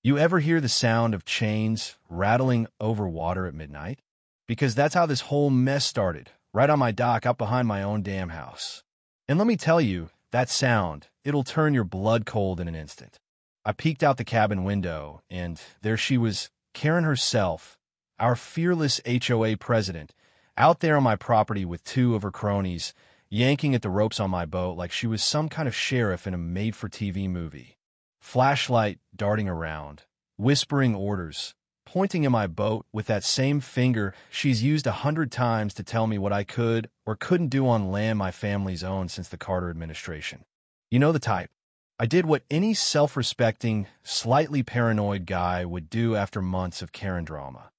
You ever hear the sound of chains rattling over water at midnight? Because that's how this whole mess started, right on my dock out behind my own damn house. And let me tell you, that sound, it'll turn your blood cold in an instant. I peeked out the cabin window, and there she was, Karen herself, our fearless HOA president, out there on my property with two of her cronies, yanking at the ropes on my boat like she was some kind of sheriff in a made-for-TV movie. Flashlight darting around, whispering orders, pointing at my boat with that same finger she's used 100 times to tell me what I could or couldn't do on land my family's owned since the Carter administration. You know the type. I did what any self-respecting, slightly paranoid guy would do after months of Karen drama.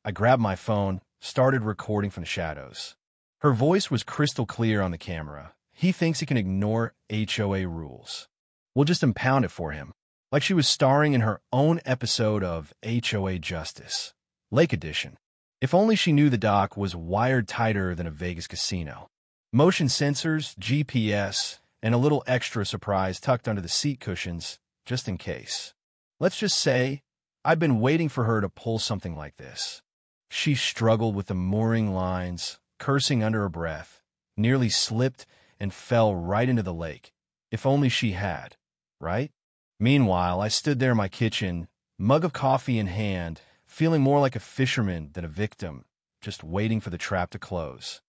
I grabbed my phone, started recording from the shadows. Her voice was crystal clear on the camera. He thinks he can ignore HOA rules. We'll just impound it for him, like she was starring in her own episode of HOA Justice, Lake Edition. If only she knew the dock was wired tighter than a Vegas casino. Motion sensors, GPS, and a little extra surprise tucked under the seat cushions, just in case. Let's just say, I've been waiting for her to pull something like this. She struggled with the mooring lines, cursing under her breath, nearly slipped and fell right into the lake. If only she had, right? Meanwhile, I stood there in my kitchen, mug of coffee in hand, feeling more like a fisherman than a victim, just waiting for the trap to close.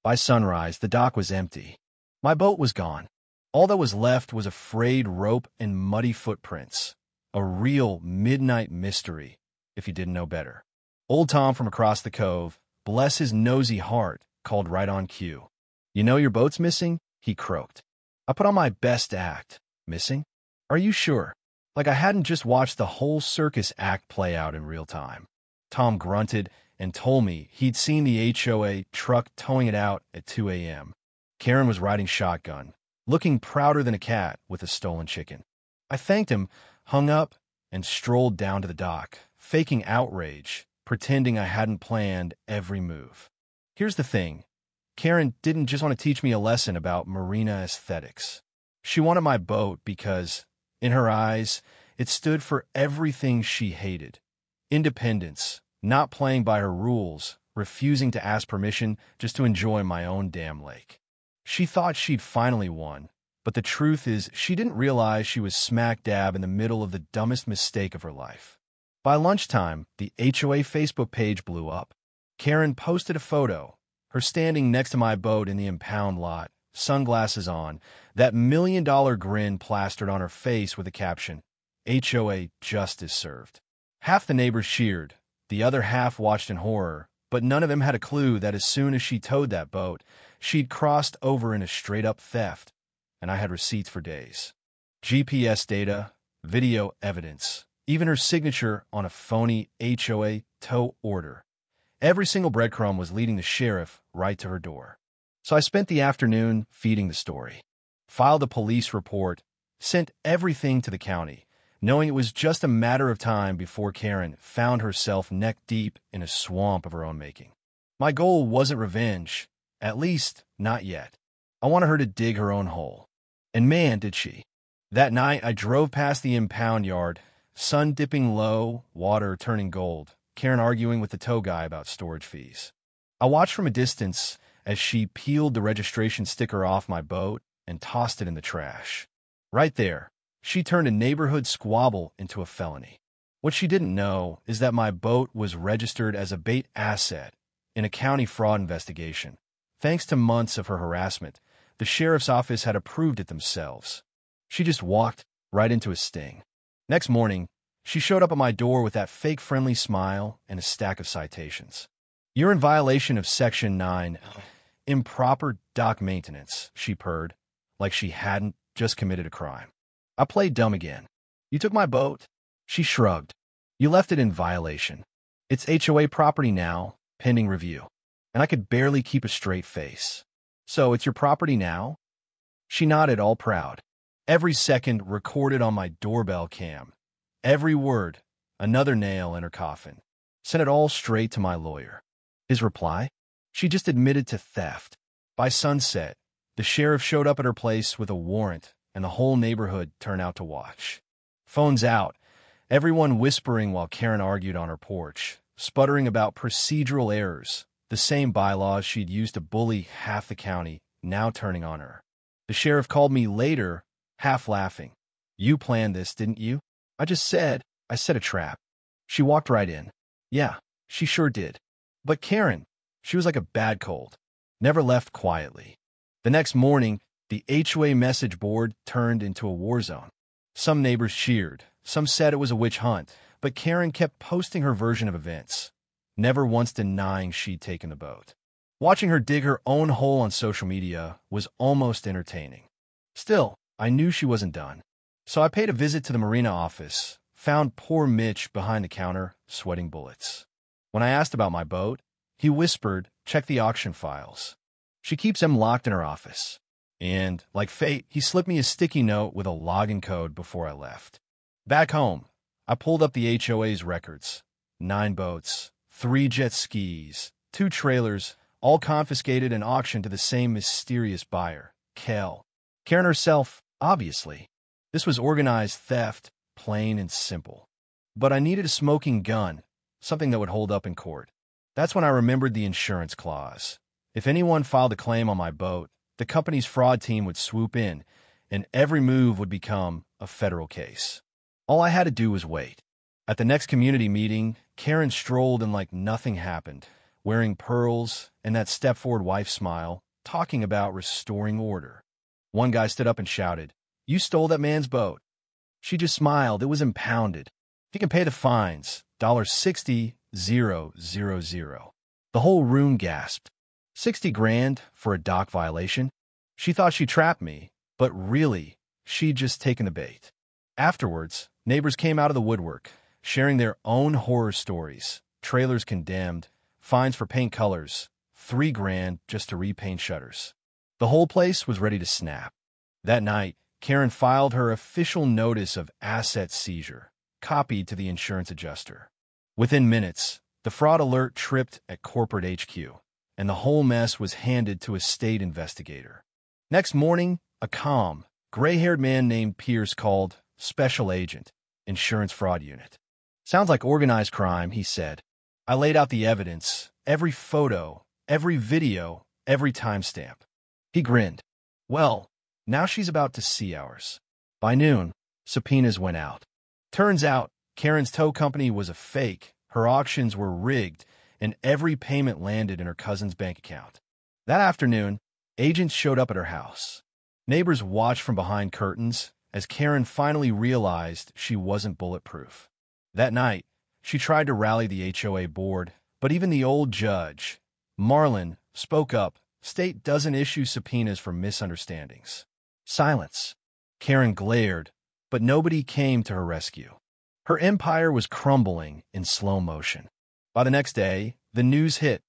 By sunrise, the dock was empty. My boat was gone. All that was left was a frayed rope and muddy footprints. A real midnight mystery, if you didn't know better. Old Tom from across the cove, bless his nosy heart, called right on cue. "You know your boat's missing?" he croaked. I put on my best act. Missing? Are you sure? Like I hadn't just watched the whole circus act play out in real time. Tom grunted and told me he'd seen the HOA truck towing it out at 2 a.m. Karen was riding shotgun, looking prouder than a cat with a stolen chicken. I thanked him, hung up, and strolled down to the dock, faking outrage, pretending I hadn't planned every move. Here's the thing. Karen didn't just want to teach me a lesson about marina aesthetics. She wanted my boat because, in her eyes, it stood for everything she hated. Independence, not playing by her rules, refusing to ask permission just to enjoy my own damn lake. She thought she'd finally won, but the truth is she didn't realize she was smack dab in the middle of the dumbest mistake of her life. By lunchtime, the HOA Facebook page blew up. Karen posted a photo, her standing next to my boat in the impound lot, sunglasses on, that $1 million grin plastered on her face with a caption, "HOA Justice Served." Half the neighbors cheered, the other half watched in horror, but none of them had a clue that as soon as she towed that boat, she'd crossed over in a straight-up theft, and I had receipts for days. GPS data, video evidence, even her signature on a phony HOA tow order. Every single breadcrumb was leading the sheriff right to her door. So I spent the afternoon feeding the story, filed a police report, sent everything to the county, knowing it was just a matter of time before Karen found herself neck-deep in a swamp of her own making. My goal wasn't revenge, at least not yet. I wanted her to dig her own hole. And man, did she. That night, I drove past the impound yard, sun dipping low, water turning gold, Karen arguing with the tow guy about storage fees. I watched from a distance as she peeled the registration sticker off my boat and tossed it in the trash. Right there, she turned a neighborhood squabble into a felony. What she didn't know is that my boat was registered as a bait asset in a county fraud investigation. Thanks to months of her harassment, the sheriff's office had approved it themselves. She just walked right into a sting. Next morning, she showed up at my door with that fake friendly smile and a stack of citations. "You're in violation of Section 9, improper dock maintenance," she purred, like she hadn't just committed a crime. I played dumb again. "You took my boat?" She shrugged. "You left it in violation. It's HOA property now, pending review." And I could barely keep a straight face. "So it's your property now?" She nodded, all proud. Every second recorded on my doorbell cam. Every word, another nail in her coffin. Sent it all straight to my lawyer. His reply? She just admitted to theft. By sunset, the sheriff showed up at her place with a warrant, and the whole neighborhood turned out to watch. Phones out, Everyone whispering while Karen argued on her porch, sputtering about procedural errors, the same bylaws she'd used to bully half the county, now turning on her. The sheriff called me later, half laughing. "You planned this, didn't you?" I set a trap. She walked right in. Yeah, she sure did. But Karen, she was like a bad cold. Never left quietly. The next morning, the HOA message board turned into a war zone. Some neighbors cheered. Some said it was a witch hunt. But Karen kept posting her version of events, never once denying she'd taken the boat. Watching her dig her own hole on social media was almost entertaining. Still, I knew she wasn't done. So I paid a visit to the marina office, found poor Mitch behind the counter, sweating bullets. When I asked about my boat, he whispered, "Check the auction files. She keeps them locked in her office." And, like fate, he slipped me a sticky note with a login code before I left. Back home, I pulled up the HOA's records. 9 boats, 3 jet skis, 2 trailers, all confiscated and auctioned to the same mysterious buyer, Kel. Karen herself, obviously. This was organized theft, plain and simple. But I needed a smoking gun, something that would hold up in court. That's when I remembered the insurance clause. If anyone filed a claim on my boat, the company's fraud team would swoop in, and every move would become a federal case. All I had to do was wait. At the next community meeting, Karen strolled in like nothing happened, wearing pearls and that step-forward wife smile, talking about restoring order. One guy stood up and shouted, "You stole that man's boat." She just smiled. It was impounded. He can pay the fines, $60,000. The whole room gasped. 60 grand for a dock violation? She thought she trapped me, but really, she'd just taken the bait. Afterwards, neighbors came out of the woodwork, sharing their own horror stories. Trailers condemned, fines for paint colors, 3 grand just to repaint shutters. The whole place was ready to snap. That night, Karen filed her official notice of asset seizure, copied to the insurance adjuster. Within minutes, the fraud alert tripped at corporate HQ, and the whole mess was handed to a state investigator. Next morning, a calm, gray-haired man named Pierce called Special Agent, Insurance Fraud Unit. "Sounds like organized crime," he said. I laid out the evidence, every photo, every video, every timestamp. He grinned. "Well, now she's about to see ours." By noon, subpoenas went out. Turns out, Karen's tow company was a fake, her auctions were rigged, and every payment landed in her cousin's bank account. That afternoon, agents showed up at her house. Neighbors watched from behind curtains as Karen finally realized she wasn't bulletproof. That night, she tried to rally the HOA board, but even the old judge, Marlin, spoke up. State doesn't issue subpoenas for misunderstandings. Silence. Karen glared, but nobody came to her rescue. Her empire was crumbling in slow motion. By the next day, the news hit.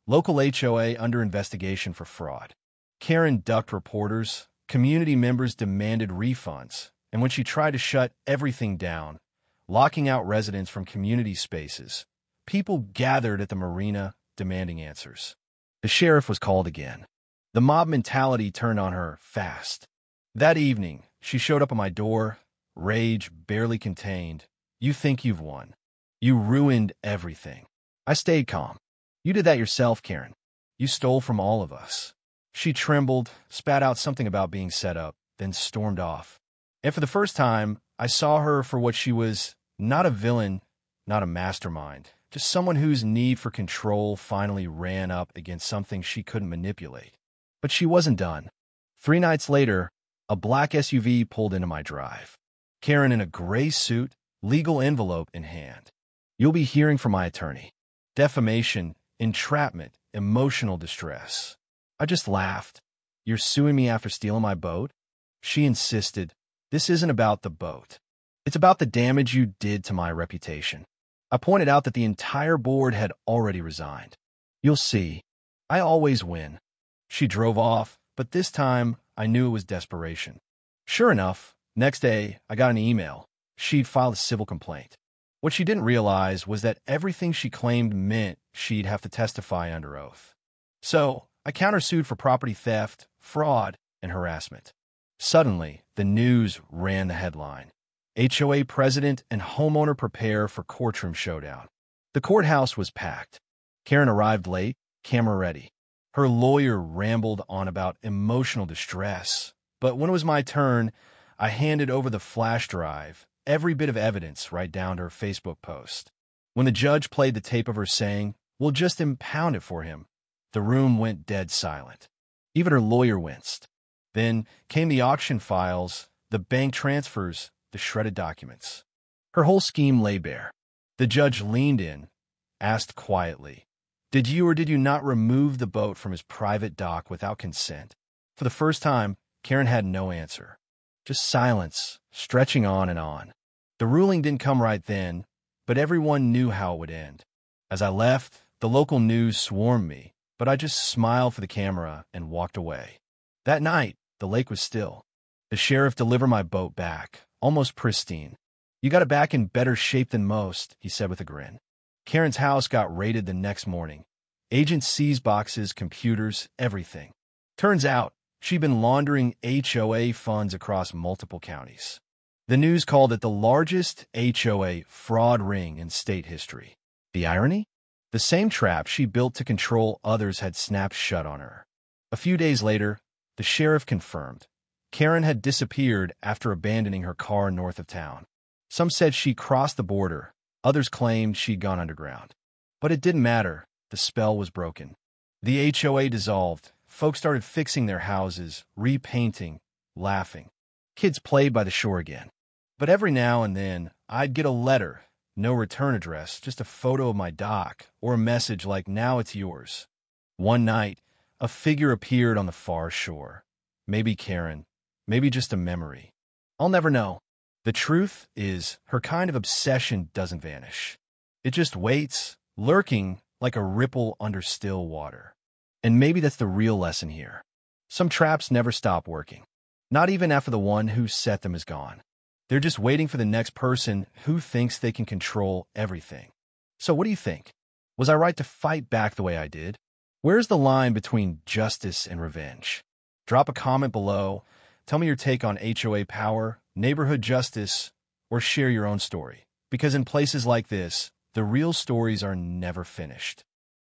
Local HOA under investigation for fraud. Karen ducked reporters, community members demanded refunds, and when she tried to shut everything down, locking out residents from community spaces, people gathered at the marina demanding answers. The sheriff was called again. The mob mentality turned on her fast. That evening, she showed up at my door, rage barely contained. "You think you've won. You ruined everything." I stayed calm. "You did that yourself, Karen. You stole from all of us." She trembled, spat out something about being set up, then stormed off. And for the first time, I saw her for what she was, not a villain, not a mastermind, just someone whose need for control finally ran up against something she couldn't manipulate. But she wasn't done. 3 nights later, a black SUV pulled into my drive. Karen in a gray suit, legal envelope in hand. "You'll be hearing from my attorney. Defamation, entrapment, emotional distress." I just laughed. "You're suing me after stealing my boat?" She insisted. "This isn't about the boat. It's about the damage you did to my reputation." I pointed out that the entire board had already resigned. "You'll see. I always win." She drove off, but this time I knew it was desperation. Sure enough, next day I got an email. She'd filed a civil complaint. What she didn't realize was that everything she claimed meant she'd have to testify under oath. So I countersued for property theft, fraud, and harassment. Suddenly, the news ran the headline. HOA president and homeowner prepare for courtroom showdown. The courthouse was packed. Karen arrived late, camera ready. Her lawyer rambled on about emotional distress. But when it was my turn, I handed over the flash drive, every bit of evidence, right down to her Facebook post. When the judge played the tape of her saying, "We'll just impound it for him," the room went dead silent. Even her lawyer winced. Then came the auction files, the bank transfers, the shredded documents. Her whole scheme lay bare. The judge leaned in, asked quietly, "Did you or did you not remove the boat from his private dock without consent?" For the first time, Karen had no answer. Just silence, stretching on and on. The ruling didn't come right then, but everyone knew how it would end. As I left, the local news swarmed me, but I just smiled for the camera and walked away. That night, the lake was still. The sheriff delivered my boat back, almost pristine. "You got it back in better shape than most," he said with a grin. Karen's house got raided the next morning. Agents seized boxes, computers, everything. Turns out, she'd been laundering HOA funds across multiple counties. The news called it the largest HOA fraud ring in state history. The irony? The same trap she built to control others had snapped shut on her. A few days later, the sheriff confirmed. Karen had disappeared after abandoning her car north of town. Some said she crossed the border. Others claimed she'd gone underground. But it didn't matter. The spell was broken. The HOA dissolved. Folks started fixing their houses, repainting, laughing. Kids played by the shore again. But every now and then, I'd get a letter, no return address, just a photo of my dock, or a message like, "Now it's yours." One night, a figure appeared on the far shore. Maybe Karen, maybe just a memory. I'll never know. The truth is, her kind of obsession doesn't vanish. It just waits, lurking like a ripple under still water. And maybe that's the real lesson here. Some traps never stop working. Not even after the one who set them is gone. They're just waiting for the next person who thinks they can control everything. So what do you think? Was I right to fight back the way I did? Where's the line between justice and revenge? Drop a comment below. Tell me your take on HOA power, neighborhood justice, or share your own story. Because in places like this, the real stories are never finished.